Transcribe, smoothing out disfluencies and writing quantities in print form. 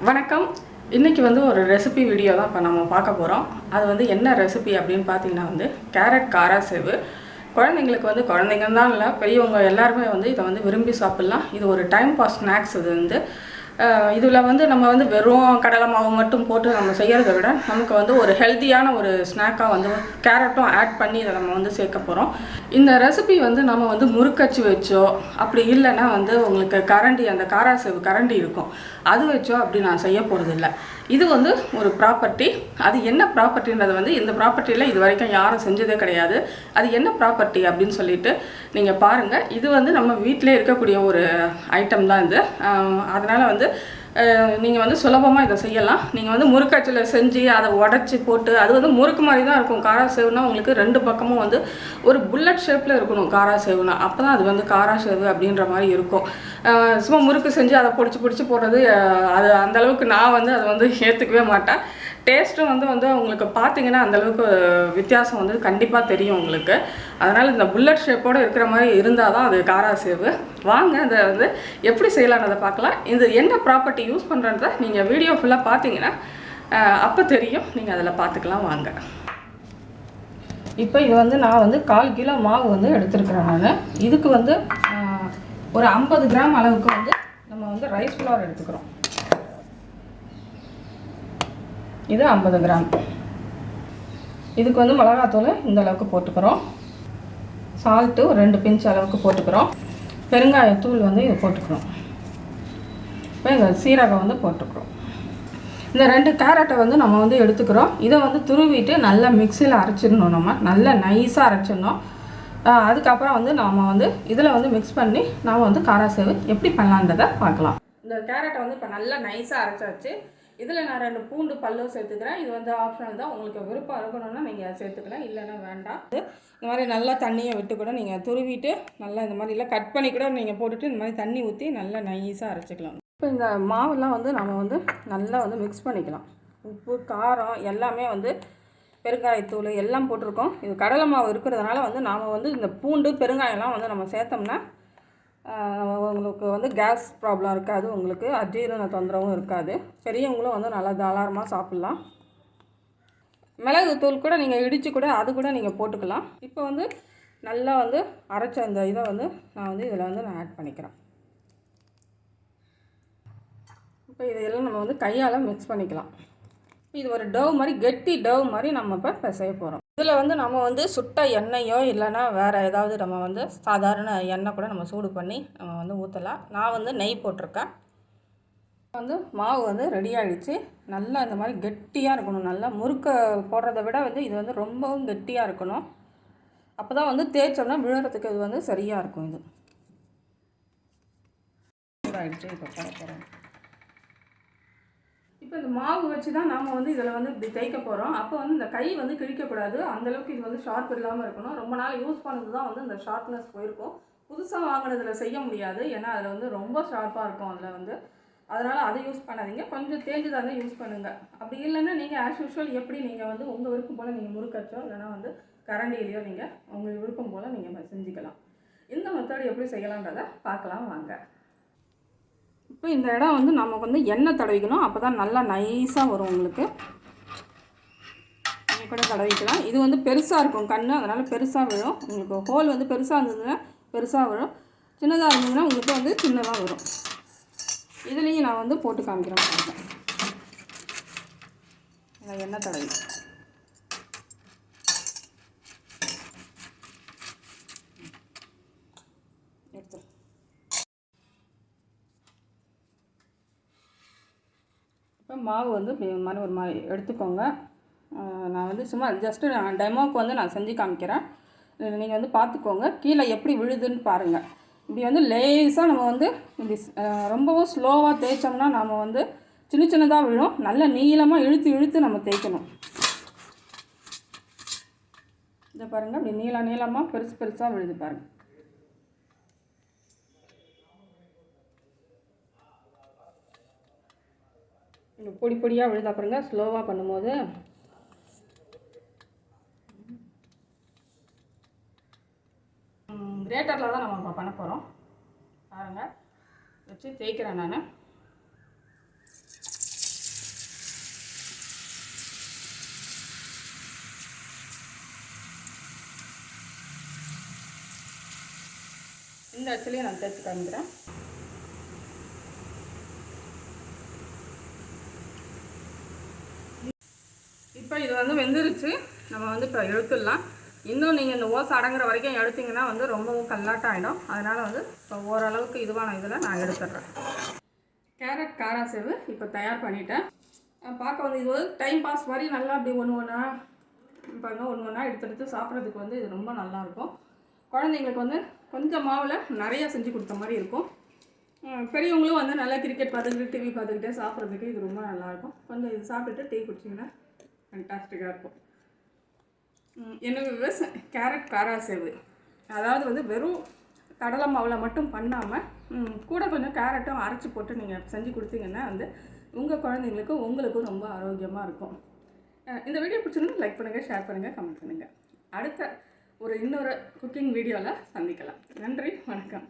வணக்கம். இன்றைக்கி வந்து ஒரு ரெசிபி வீடியோ தான் இப்போ நம்ம பார்க்க போகிறோம். அது வந்து என்ன ரெசிபி அப்படின்னு பார்த்தீங்கன்னா வந்து கேரட் காராசேவு. குழந்தைங்களுக்கு வந்து குழந்தைங்கன்னு தான் இல்லை, பெரியவங்க எல்லாருமே வந்து இதை வந்து விரும்பி சாப்பிட்லாம். இது ஒரு டைம் பாஸ் ஸ்நாக்ஸ். இது வந்து இதில் வந்து நம்ம வந்து வெறும் கடலை மாவு மட்டும் போட்டு நம்ம செய்கிறத விட நமக்கு வந்து ஒரு ஹெல்த்தியான ஒரு ஸ்நாக்காக வந்து கேரட்டும் ஆட் பண்ணி இதை நம்ம வந்து சேர்க்க போகிறோம். இந்த ரெசிபி வந்து நம்ம வந்து முறுக்கச்சு வச்சோ அப்படி இல்லைன்னா வந்து உங்களுக்கு கரண்டி, அந்த காராசேவு கரண்டி இருக்கும், அது வச்சோ அப்படி நான் செய்ய போகிறதில்ல. இது வந்து ஒரு ப்ராப்பர்ட்டி. அது என்ன ப்ராப்பர்ட்டின்றது வந்து இந்த ப்ராப்பர்ட்டியில் இது வரைக்கும் யாரும் செஞ்சதே கிடையாது. அது என்ன ப்ராப்பர்ட்டி அப்படின்னு சொல்லிட்டு நீங்கள் பாருங்கள். இது வந்து நம்ம வீட்டிலே இருக்கக்கூடிய ஒரு ஐட்டம் தான் இது. அதனால் வந்து நீங்கள் வந்து சுலபமாக இதை செய்யலாம். நீங்கள் வந்து முறுக்கச்சில் செஞ்சு அதை உடச்சி போட்டு அது வந்து முறுக்கு மாதிரி தான் இருக்கும். காராசேவுனா உங்களுக்கு ரெண்டு பக்கமும் வந்து ஒரு புல்லட் ஷேப்பில் இருக்கணும். காராசேவுனா அப்போ தான் அது வந்து காராசேவு அப்படின்ற மாதிரி இருக்கும். சும்மா முறுக்கு செஞ்சு அதை பிடிச்சி போடுறது அது அந்தளவுக்கு நான் வந்து அதை வந்து ஏற்றுக்கவே மாட்டேன். டேஸ்ட்டும் வந்து உங்களுக்கு பார்த்தீங்கன்னா அந்தளவுக்கு வித்தியாசம் வந்து கண்டிப்பாக தெரியும் உங்களுக்கு. அதனால் இந்த புல்லட் ஷேப்போடு இருக்கிற மாதிரி இருந்தால் தான் அது காராசேவு. வாங்க அதை வந்து எப்படி செய்யலான்றதை பார்க்கலாம். இது என்ன ப்ராப்பர்ட்டி யூஸ் பண்ணுறத நீங்கள் வீடியோ ஃபுல்லாக பார்த்தீங்கன்னா அப்போ தெரியும். நீங்கள் அதில் பார்த்துக்கலாம் வாங்க. இப்போ இது வந்து நான் வந்து 1/4 கிலோ மாவு வந்து எடுத்துருக்கிறேன் நான். இதுக்கு வந்து ஒரு 50 கிராம் அளவுக்கு வந்து நம்ம வந்து ரைஸ் ஃப்ளவர் எடுத்துக்கிறோம். இது 50 கிராம். இதுக்கு வந்து மிளகாத்தூள் இந்த அளவுக்கு போட்டுக்கிறோம். சால்ட்டு ஒரு 2 பிஞ்ச் அளவுக்கு போட்டுக்கிறோம். பெருங்காயத்தூள் வந்து இது போட்டுக்கிறோம். இப்போ இந்த சீரகம் வந்து போட்டுக்கிறோம். இந்த 2 கேரட்டை வந்து நம்ம வந்து எடுத்துக்கிறோம். இதை வந்து துருவிட்டு நல்லா மிக்சியில் அரைச்சிடணும். நம்ம நல்லா நைஸாக அரைச்சிடணும். அதுக்கப்புறம் வந்து நாம் வந்து இதில் வந்து மிக்ஸ் பண்ணி நாம் வந்து காராசேவு எப்படி பண்ணலான்றதை பார்க்கலாம். இந்த கேரட்டை வந்து இப்போ நல்லா நைஸாக அரைச்சாச்சு. இதில் நான் 2 பூண்டு பல்லும் சேர்த்துக்கிறேன். இது வந்து ஆப்ஷனல் தான். உங்களுக்கு விருப்பம் இருக்கணும்னா நீங்கள் சேர்த்துக்கலாம், இல்லைன்னா வேண்டாம். இந்த மாதிரி நல்லா தண்ணியை விட்டு கூட நீங்கள் துருவிட்டு நல்லா இந்த மாதிரி இல்லை கட் பண்ணி கூட நீங்கள் போட்டுட்டு இந்த மாதிரி தண்ணி ஊற்றி நல்லா நைஸாக அரைச்சிக்கலாம். இப்போ இந்த மாவெல்லாம் வந்து நம்ம வந்து நல்லா வந்து மிக்ஸ் பண்ணிக்கலாம். உப்பு, காரம் எல்லாமே வந்து பெருங்காயத்தூள் எல்லாம் போட்டிருக்கோம். இது கடலை மாவு இருக்கிறதுனால வந்து நாம் வந்து இந்த பூண்டு பெருங்காயம்லாம் வந்து நம்ம சேர்த்தோம்னா உங்களுக்கு வந்து கேஸ் ப்ராப்ளம் இருக்காது, உங்களுக்கு அஜீரண தொந்தரவும் இருக்காது. பெரியவங்களும் வந்து நல்லா தாராளமாக சாப்பிட்லாம். மிளகு தூள் கூட நீங்கள் இடித்து கூட அது கூட நீங்கள் போட்டுக்கலாம். இப்போ வந்து நல்லா வந்து அரைச்ச அந்த இதை வந்து நான் வந்து இதில் வந்து நான் ஆட் பண்ணிக்கிறேன். இப்போ இதையெல்லாம் நம்ம வந்து கையால் மிக்ஸ் பண்ணிக்கலாம். இது ஒரு டவ் மாதிரி, கெட்டி டவ் மாதிரி நம்ம இப்போ செய்ய போகிறோம். இதில் வந்து நம்ம வந்து சுட்ட எண்ணெயோ இல்லைன்னா வேறு ஏதாவது நம்ம வந்து சாதாரண எண்ணெய் கூட நம்ம சூடு பண்ணி நம்ம வந்து ஊற்றலாம். நான் வந்து நெய் போட்டிருக்கேன். வந்து மாவு வந்து ரெடி ஆகிடுச்சு. நல்லா இந்த மாதிரி கெட்டியாக இருக்கணும். நல்லா முறுக்க போடுறத விட வந்து இது வந்து ரொம்பவும் கெட்டியாக இருக்கணும். அப்போ தான் வந்து தேய்ச்சோம்னா விழுறதுக்கு இது வந்து சரியாக இருக்கும். இது ஆகிடுச்சு. இப்போ போகிறோம். இப்போ இந்த மாவு வச்சு தான் நாம் வந்து இதில் வந்து இப்படி தேய்க்க போகிறோம். அப்போ வந்து இந்த கை வந்து கிழிக்கக்கூடாது. அந்தளவுக்கு இது வந்து ஷார்ப் இல்லாமல் இருக்கணும். ரொம்ப நாள் யூஸ் பண்ணது தான் வந்து இந்த ஷார்ப்னஸ் போயிருக்கும். புதுசாக வாங்கினதில் செய்ய முடியாது, ஏன்னா அதில் வந்து ரொம்ப ஷார்ப்பாக இருக்கும் அதில் வந்து. அதனால் அதை யூஸ் பண்ணாதீங்க. கொஞ்சம் தேஞ்சு தானே யூஸ் பண்ணுங்கள். அப்படி இல்லைன்னா நீங்கள் ஆஸ் யூஷுவல் எப்படி நீங்கள் வந்து உங்கள் விருப்பம் போல் நீங்கள் முறுக்கச்சோ இல்லைனா வந்து கரண்டியிலையோ நீங்கள் உங்கள் விருப்பம் போல் நீங்கள் செஞ்சுக்கலாம். இந்த மெத்தட் எப்படி செய்யலான்றதை பார்க்கலாம் வாங்க. இப்போ இந்த இடம் வந்து நம்ம வந்து எண்ணெய் தடவிக்கணும். அப்போ தான் நல்லா நைஸாக வரும் உங்களுக்கு. நீங்கள் கூட தடவிக்கலாம். இது வந்து பெருசாக இருக்கும் கண், அதனால் பெருசாக விழும். உங்களுக்கு ஹோல் வந்து பெருசாக இருந்ததுன்னா பெருசாக விழும், சின்னதாக இருந்ததுன்னா உங்களுக்கு வந்து சின்னதாக வரும். இதுலேயும் நான் வந்து போட்டு காமிக்கிறேன் பாருங்கள். எண்ணெய் தடவி எடுத்து இப்போ மாவு வந்து மாதிரி ஒரு மாதிரி எடுத்துக்கோங்க. நான் வந்து சும்மா ஜஸ்ட்டு நான் டெமோவுக்கு வந்து நான் செஞ்சு காமிக்கிறேன். நீங்கள் வந்து பார்த்துக்கோங்க, கீழே எப்படி விழுதுன்னு பாருங்கள். இப்படி வந்து லேஸாக நம்ம வந்து இப்படி ரொம்பவும் ஸ்லோவாக தேய்ச்சோம்னா நம்ம வந்து சின்ன சின்னதாக விழும். நல்ல நீளமாக இழுத்து நம்ம தேய்க்கணும். இதை பாருங்கள், இப்படி நீளமாக பெருசாக விழுது பாருங்கள். பொடியாக விழுதா பாருங்க. ஸ்லோவாக பண்ணும்போது கிரேட்டரில் தான் நம்ம பண்ண போகிறோம். பாருங்கள், வச்சு தேய்க்கிறேன் நான். இந்த அச்சுலேயே நான் தேய்ச்சி காமிக்கிறேன். இப்போ இது வந்து வெந்துருச்சு. நம்ம வந்து இப்போ எடுத்துடலாம். இன்னும் நீங்கள் இந்த ஓசை அடங்குற வரைக்கும் எடுத்திங்கன்னா வந்து ரொம்பவும் கல்லாட்டம் ஆகிடும். அதனால் வந்து இப்போ ஓரளவுக்கு இதுவான இதில் நான் எடுத்துடுறேன். கேரட் காராசேவு இப்போ தயார் பண்ணிட்டேன். பார்க்க வந்து இது வந்து டைம் பாஸ் மாதிரி நல்லா அப்படி ஒன்று ஒன்றா பாருங்கள், ஒன்று ஒன்றா எடுத்து சாப்பிட்றதுக்கு வந்து இது ரொம்ப நல்லாயிருக்கும். குழந்தைங்களுக்கு வந்து கொஞ்சம் மாவில் நிறையா செஞ்சு கொடுத்த மாதிரி இருக்கும். பெரியவங்களும் வந்து நல்லா கிரிக்கெட் பார்த்துக்கிட்டு டிவி பார்த்துக்கிட்டே சாப்பிட்றதுக்கு இது ரொம்ப நல்லாயிருக்கும். கொஞ்சம் இது சாப்பிட்டுட்டு டீ குடிச்சிங்கன்னா ஃபேன்டாஸ்டிக்காக இருக்கும். என்னோட கேரட் காராசேவு, அதாவது வந்து வெறும் கடலை மாவில் மட்டும் பண்ணாமல் கூட கொஞ்சம் கேரட்டும் அரைச்சி போட்டு நீங்கள் செஞ்சு கொடுத்தீங்கன்னா வந்து உங்கள் குழந்தைங்களுக்கும் உங்களுக்கும் ரொம்ப ஆரோக்கியமாக இருக்கும். இந்த வீடியோ பிடிச்சிருந்தா லைக் பண்ணுங்கள், ஷேர் பண்ணுங்கள், கமெண்ட் பண்ணுங்கள். அடுத்த இன்னொரு குக்கிங் வீடியோவில் சந்திக்கலாம். நன்றி, வணக்கம்.